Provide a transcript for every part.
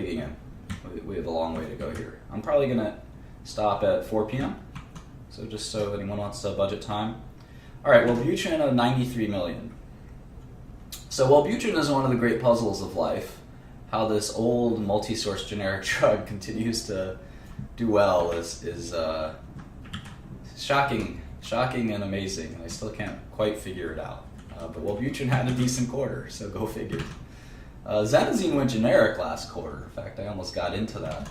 digging in. We have a long way to go here. I'm probably gonna stop at 4 p.m. So just so anyone wants to budget time. All right, Wellbutrin at 93 million. So Wellbutrin is one of the great puzzles of life. How this old multi-source generic drug continues to do well is shocking and amazing. And I still can't quite figure it out. But Wellbutrin had a decent quarter, so go figure. Xenazine went generic last quarter. In fact, I almost got into that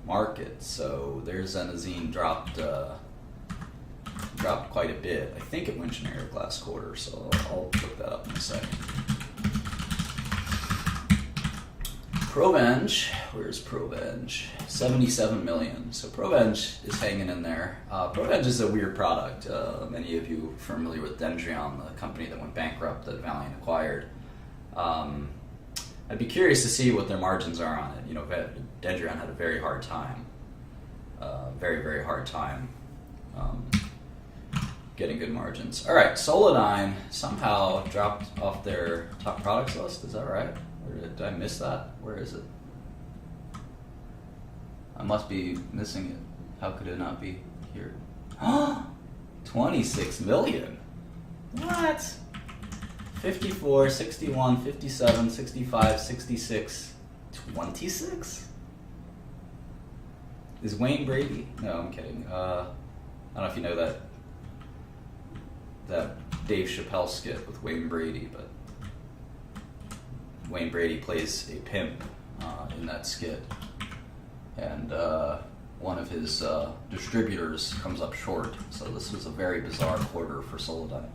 market. So their Xenazine dropped quite a bit. I think it went generic last quarter, so I'll look that up in a second. Provenge, where's Provenge? 77 million. So Provenge is hanging in there. Provenge is a weird product. Many of you are familiar with Dendreon, the company that went bankrupt that Valeant acquired. I'd be curious to see what their margins are on it. You know, Dendreon had a very hard time. Very hard time getting good margins. All right, Solidyne somehow dropped off their top products list. Is that right? Or did I miss that? Where is it? I must be missing it. How could it not be here? 26 million. What? 54, 61, 57, 65, 66, 26? Is Wayne Brady? No, I'm kidding. I don't know if you know that Dave Chappelle skit with Wayne Brady, but Wayne Brady plays a pimp in that skit, and one of his distributors comes up short. So this was a very bizarre quarter for Solidyne.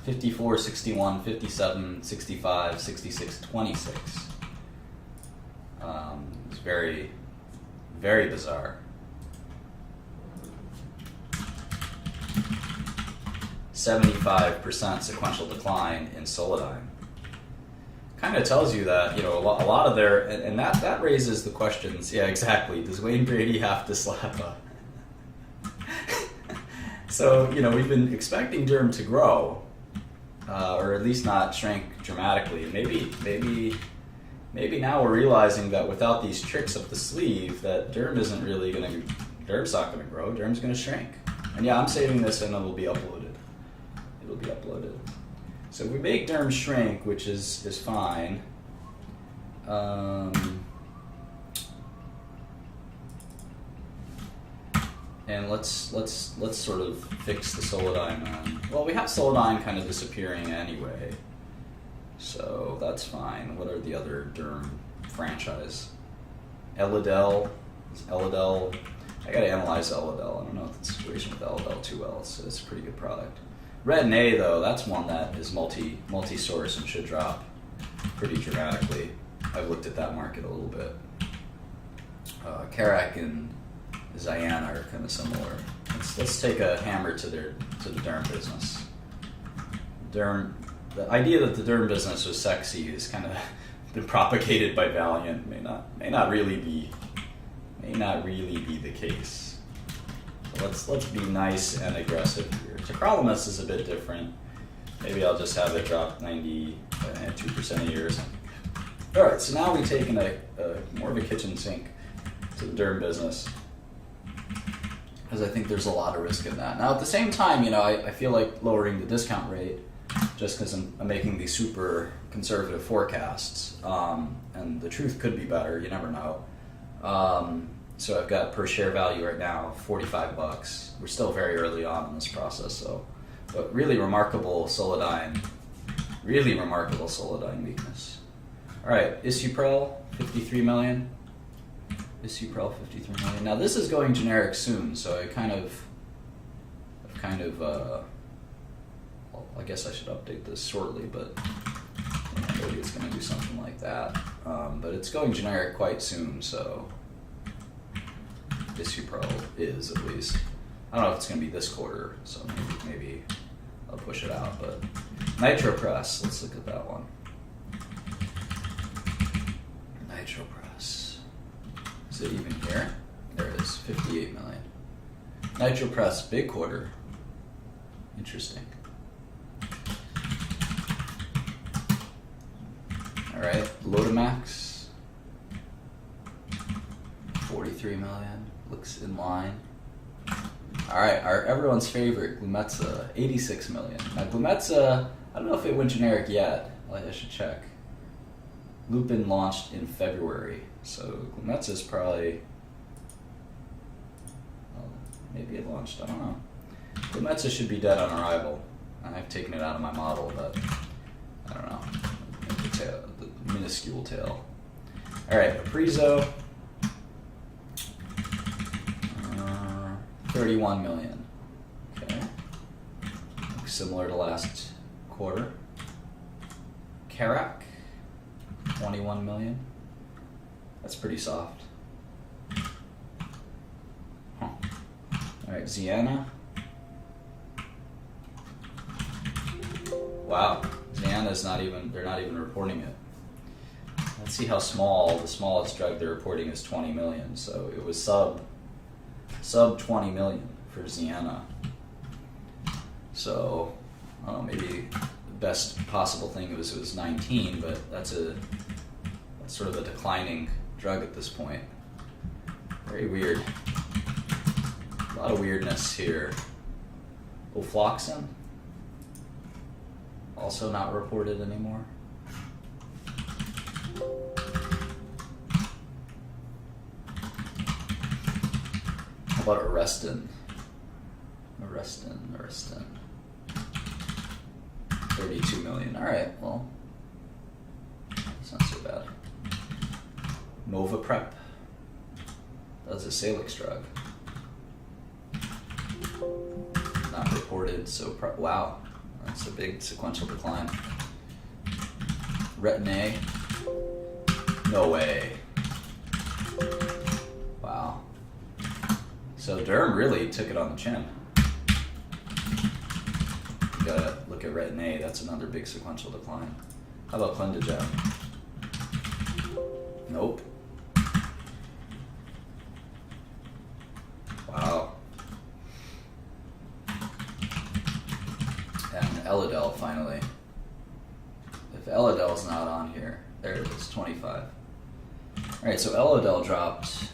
54, 61, 57, 65, 66, 26. It's very bizarre. 75% sequential decline in Solidyne. Kind of tells you that, you know, a lot of their, and that raises the questions. Yeah, exactly. Does Wayne Brady have to slap a? So, you know, we've been expecting Derm to grow, or at least not shrink dramatically. Maybe now we're realizing that without these tricks up the sleeve, that Derm's not gonna grow. Derm's gonna shrink. And yeah, I'm saving this and it'll be uploaded. So we make Derm shrink, which is fine. And let's sort of fix the Solidyne. Well, we have Solidyne kind of disappearing anyway, so that's fine. What are the other Derm franchise? Elidel. I gotta analyze Elidel. I don't know what the situation with Elidel too well. It's a pretty good product. Retin-A though, that's one that is multi-source and should drop pretty dramatically. I've looked at that market a little bit. Carac and Ziana are kind of similar. Let's take a hammer to the Derm business. The idea that the Derm business was sexy is kind of been propagated by Valeant. May not really be the case. So let's be nice and aggressive here. Tacrolimus is a bit different. Maybe I'll just have it drop 2% a year or something. All right, so now we've taken a more of a kitchen sink to the Derm business, because I think there's a lot of risk in that. Now at the same time, you know, I feel like lowering the discount rate just because I'm making these super conservative forecasts, and the truth could be better. You never know. So I've got per share value right now, $45. We're still very early on in this process, but really remarkable Solidyne weakness. All right, Isuprel, 53 million. Isuprel, 53 million. Now this is going generic soon, so I guess I should update this shortly, but you know, maybe it's going to do something like that. But it's going generic quite soon, so Isuprel is at least. I don't know if it's going to be this quarter, so maybe I'll push it out. But NitroPress, let's look at that one. NitroPress. Is it even here? There it is, 58 million. NitroPress, big quarter. Interesting. All right, Lotamax. 43 million. Looks in line. Alright, everyone's favorite, Glumetza, 86 million. Now Glumetza, I don't know if it went generic yet. I should check. Lupin launched in February, so Glumetza is probably... Well, maybe it launched, I don't know. Glumetza should be dead on arrival. I've taken it out of my model, but I don't know. The minuscule tail. Alright, Aprizo. 31 million. Okay. Looks similar to last quarter. Karak. 21 million. That's pretty soft. Huh. Alright, Ziana. Wow. Ziana's they're not even reporting it. Let's see how small. The smallest drug they're reporting is 20 million. So it was sub 20 million for Ziana. So, I don't know, maybe the best possible thing was it was 19, but that's sort of a declining drug at this point. Very weird. A lot of weirdness here. Ofloxacin, also not reported anymore. How about Arestin? Arestin. 32 million. Alright, well, it's not so bad. Movaprep. That's a Salix drug. Not reported, so wow. That's a big sequential decline. Retin-A. No way. Wow. So Derm really took it on the chin. You gotta look at Retin-A, that's another big sequential decline. How about Clindigen? Nope. Wow. And Elidel finally. If Elidel's not on here, there it is, 25. Alright, so Elidel dropped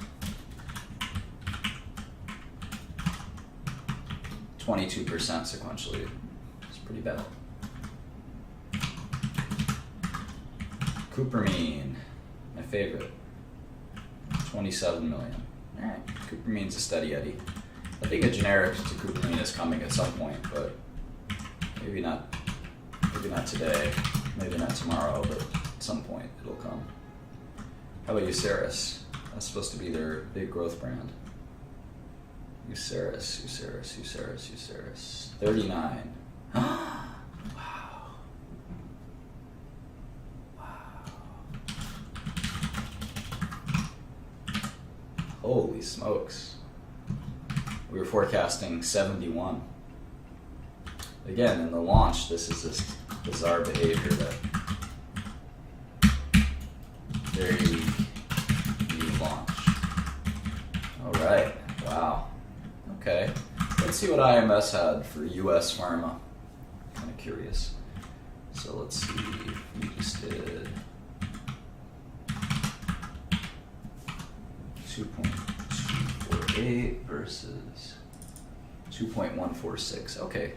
22% sequentially. It's pretty bad. Cupramine, my favorite. 27 million. Alright, Cupramine's a steady eddy. I think a generic to Cupramine is coming at some point, but maybe not today, maybe not tomorrow, but at some point it'll come. How about Uceris? That's supposed to be their big growth brand. Uceris. 39. Wow. Holy smokes. We were forecasting 71. Again, in the launch, this is this bizarre behavior that very new launch. Alright, wow. Okay, let's see what IMS had for US Pharma. Kind of curious. So let's see, we just did 2.248 versus 2.146. Okay.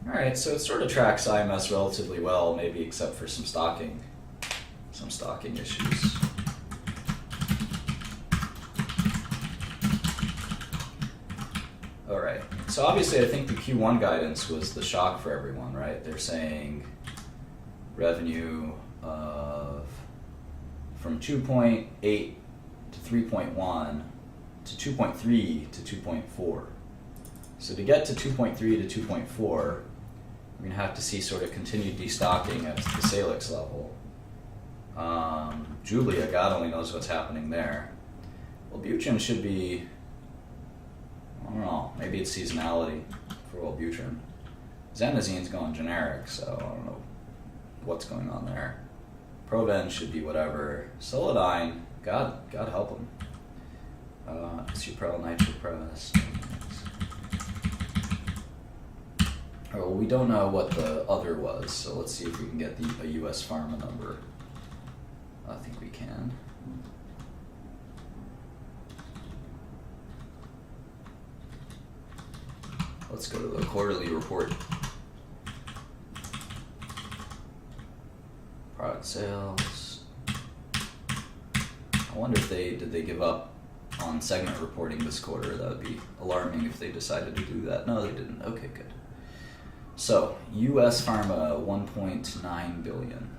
Alright, so it sort of tracks IMS relatively well, maybe except for some stocking issues. Alright, so obviously I think the Q1 guidance was the shock for everyone, right? They're saying revenue of from 2.8 to 3.1 to 2.3 to 2.4. So to get to 2.3 to 2.4, we're going to have to see sort of continued destocking at the Salix level. Julia, God only knows what's happening there. Wellbutrin should be, I don't know, maybe it's seasonality for Wellbutrin. Xanazine's going generic, so I don't know what's going on there. Proven should be whatever. Solodine, God help him. Suprel, nitropres. Oh, well, we don't know what the other was, so let's see if we can get a U.S. Pharma number. I think we can. Let's go to the quarterly report. Product sales. I wonder if did they give up on segment reporting this quarter. That would be alarming if they decided to do that. No, they didn't. Okay, good. So, U.S. Pharma, 1.9 billion.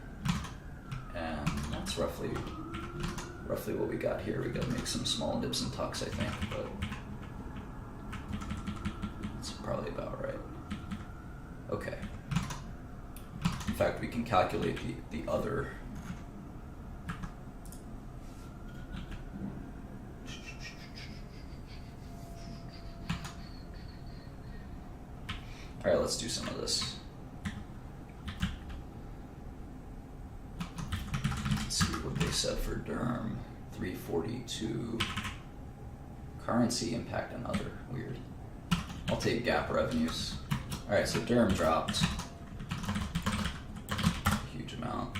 And that's roughly what we got here. We got to make some small nips and tucks, I think, but that's probably about right. Okay. In fact, we can calculate the other. All right, let's do some of this. Let's see what they said for derm. 342. Currency impact and other. Weird. I'll take GAAP revenues. All right, so derm dropped. Huge amount.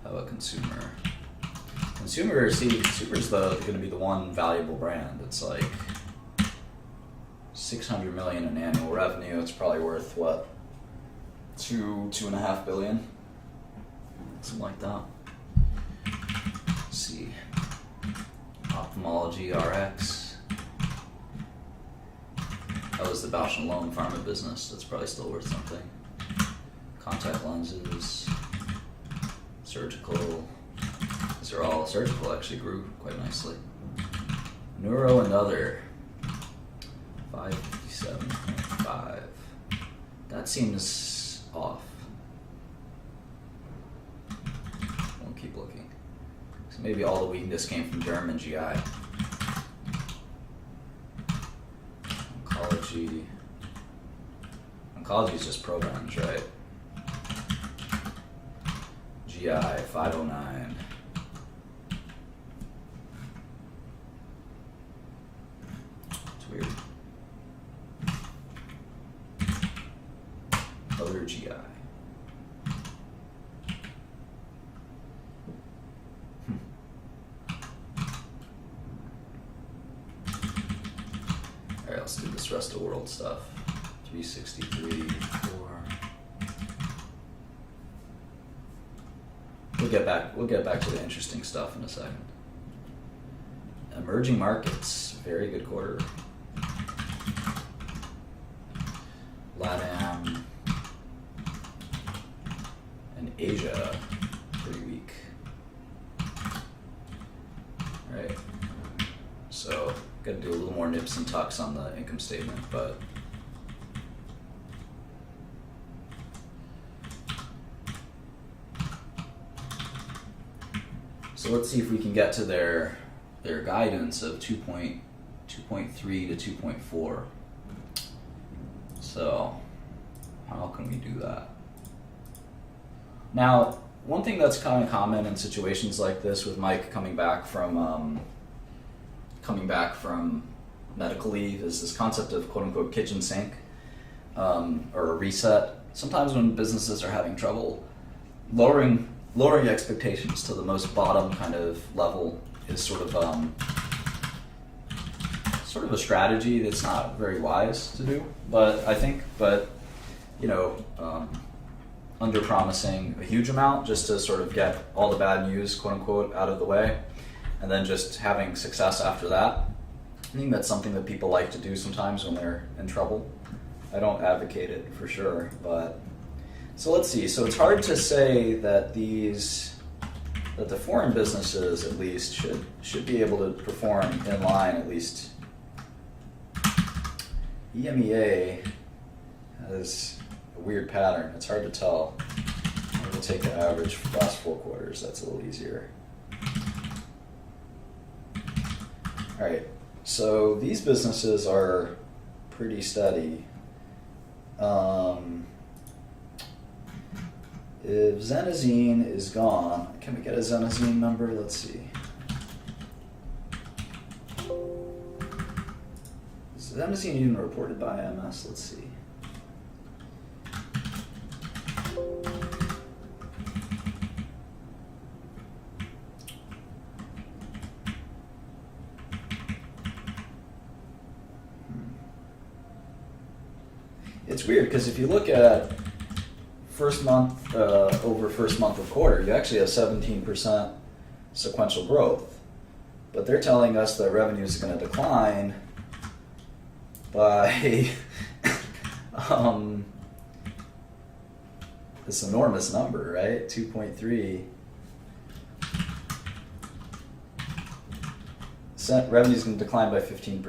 How about consumer? Consumer's going to be the one valuable brand. It's like $600 million in annual revenue. It's probably worth what, $2.5 billion, something like that. Let's see, ophthalmology, RX. That was the Bausch & Lomb pharma business. That's probably still worth something. Contact lenses, surgical. These are all surgical. Actually grew quite nicely. Neuro and other, 557.5. That seems off. We'll keep looking. So maybe all the weakness came from derm and GI. Oncology. Oncology is just programs, right? GI, 509. Weird. Other GI. Alright, let's do this rest of world stuff. 363, 4. We'll get back to the interesting stuff in a second. Emerging markets, very good quarter. LATAM and Asia, pretty weak. Alright, so gotta do a little more nips and tucks on the income statement, but so let's see if we can get to their guidance of 2.3 to 2.4. So how can we do that? Now, one thing that's kind of common in situations like this, with Mike coming back from medical leave, is this concept of quote unquote kitchen sink, or a reset. Sometimes when businesses are having trouble, lowering expectations to the most bottom kind of level is sort of a strategy that's not very wise to do. But under promising a huge amount just to sort of get all the bad news, quote unquote, out of the way, and then just having success after that. I think that's something that people like to do sometimes when they're in trouble. I don't advocate it for sure, but so let's see. So it's hard to say that the foreign businesses at least should be able to perform in line at least. EMEA has a weird pattern. It's hard to tell. We'll take the average for the last 4 quarters. That's a little easier. All right, so these businesses are pretty steady. If Zenazine is gone, can we get a Zenazine number? Let's see. Is Zenazine even reported by IMS? Let's see. It's weird because if you look at first month over first month of quarter, you actually have 17% sequential growth. But they're telling us that revenue is going to decline by this enormous number, right? 2.3. Revenue is going to decline by 15%,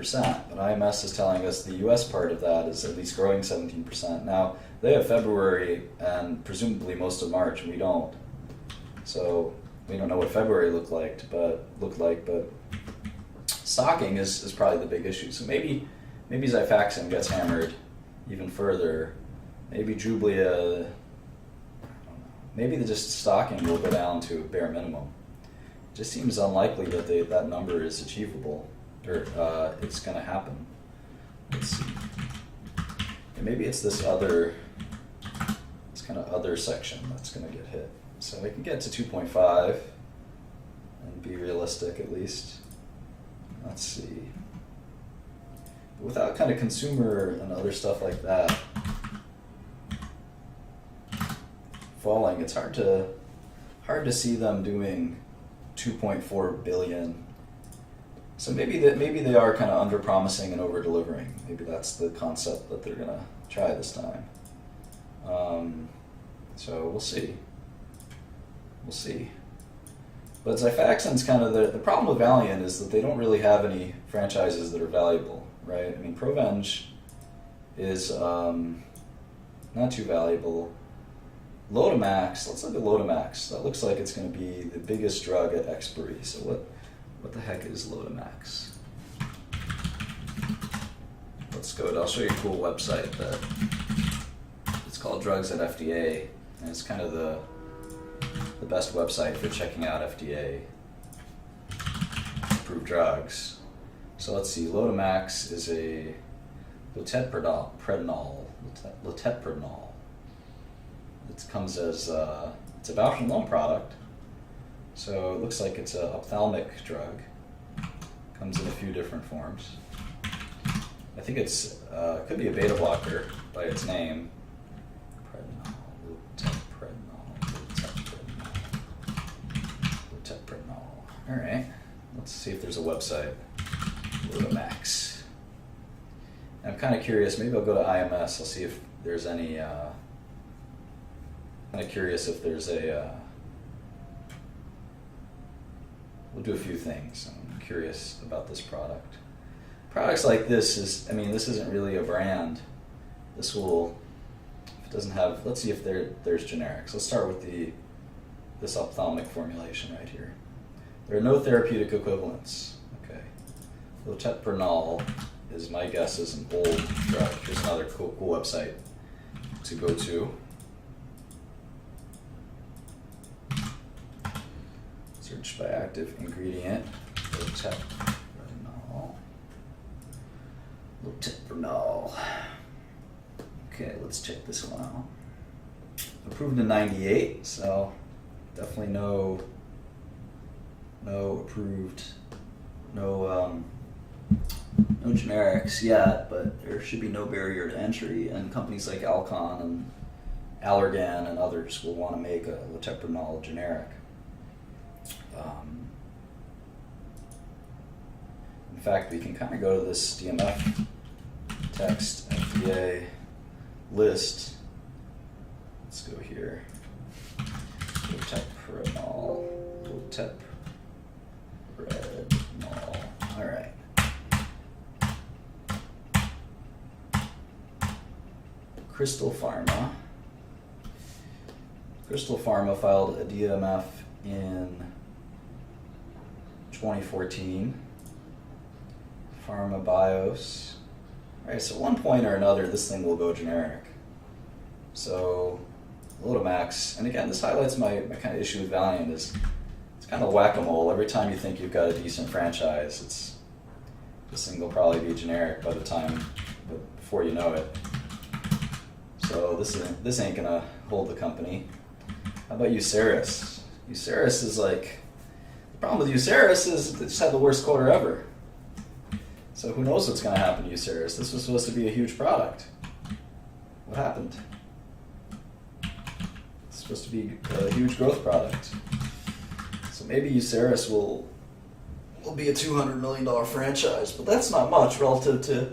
but IMS is telling us the US part of that is at least growing 17%. Now, they have February and presumably most of March, and we don't. So we don't know what February looked like, but stocking is probably the big issue. So maybe Xifaxan gets hammered even further. Maybe Jublia, maybe the just stocking will go down to a bare minimum. It just seems unlikely that that number is achievable, or it's going to happen. Let's see. And maybe it's this kind of other section that's going to get hit. So we can get to 2.5 and be realistic at least. Let's see. But without kind of consumer and other stuff like that falling, it's hard to see them doing 2.4 billion. So maybe they are kind of under promising and over delivering. Maybe that's the concept that they're gonna try this time. So we'll see. But Xifaxan's kind of the problem with Valiant is that they don't really have any franchises that are valuable, right? I mean, Provenge is not too valuable. Lotamax, let's look at Lotamax. That looks like it's going to be the biggest drug at expiry. So what the heck is Lotamax? Let's go. I'll show you a cool website that it's called Drugs at FDA, and it's kind of the best website for checking out FDA approved drugs. So let's see. Lotamax is a loteprednol. It comes as it's a Bausch & Lomb product, so it looks like it's an ophthalmic drug. Comes in a few different forms. I think it's could be a beta blocker by its name. Loteprednol. All right, let's see if there's a website. Lotamax. I'm kind of curious. Maybe I'll go to IMS. I'll see if there's any. Kind of curious if there's we'll do a few things. I'm curious about this product. Products like this this isn't really a brand. If it doesn't have, let's see if there's generics. Let's start with this ophthalmic formulation right here. There are no therapeutic equivalents. Okay. Loteprednol is, my guess, is an old drug. Here's another cool website to go to. Search by active ingredient. Loteprednol. Okay, let's check this one out. Approved in '98, so definitely no approved, no generics yet, but there should be no barrier to entry, and companies like Alcon and Allergan and others will want to make a Loteprednol generic. In fact, we can kind of go to this DMF text FDA list. Let's go here. Loteprednol. All right. Crystal Pharma filed a DMF in 2014. Pharma Bios. All right, so at one point or another, this thing will go generic. So, Lotamax, and again, this highlights my kind of issue with Valiant is it's kind of whack-a-mole. Every time you think you've got a decent franchise, this thing will probably be generic by the time, before you know it. So this ain't gonna hold the company. How about Uceris? Uceris is like, the problem with Uceris is they just had the worst quarter ever. So who knows what's gonna happen to Uceris? This was supposed to be a huge product. What happened? It's supposed to be a huge growth product. So maybe Uceris will be a $200 million franchise, but that's not much relative to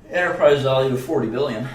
enterprise value of $40 billion.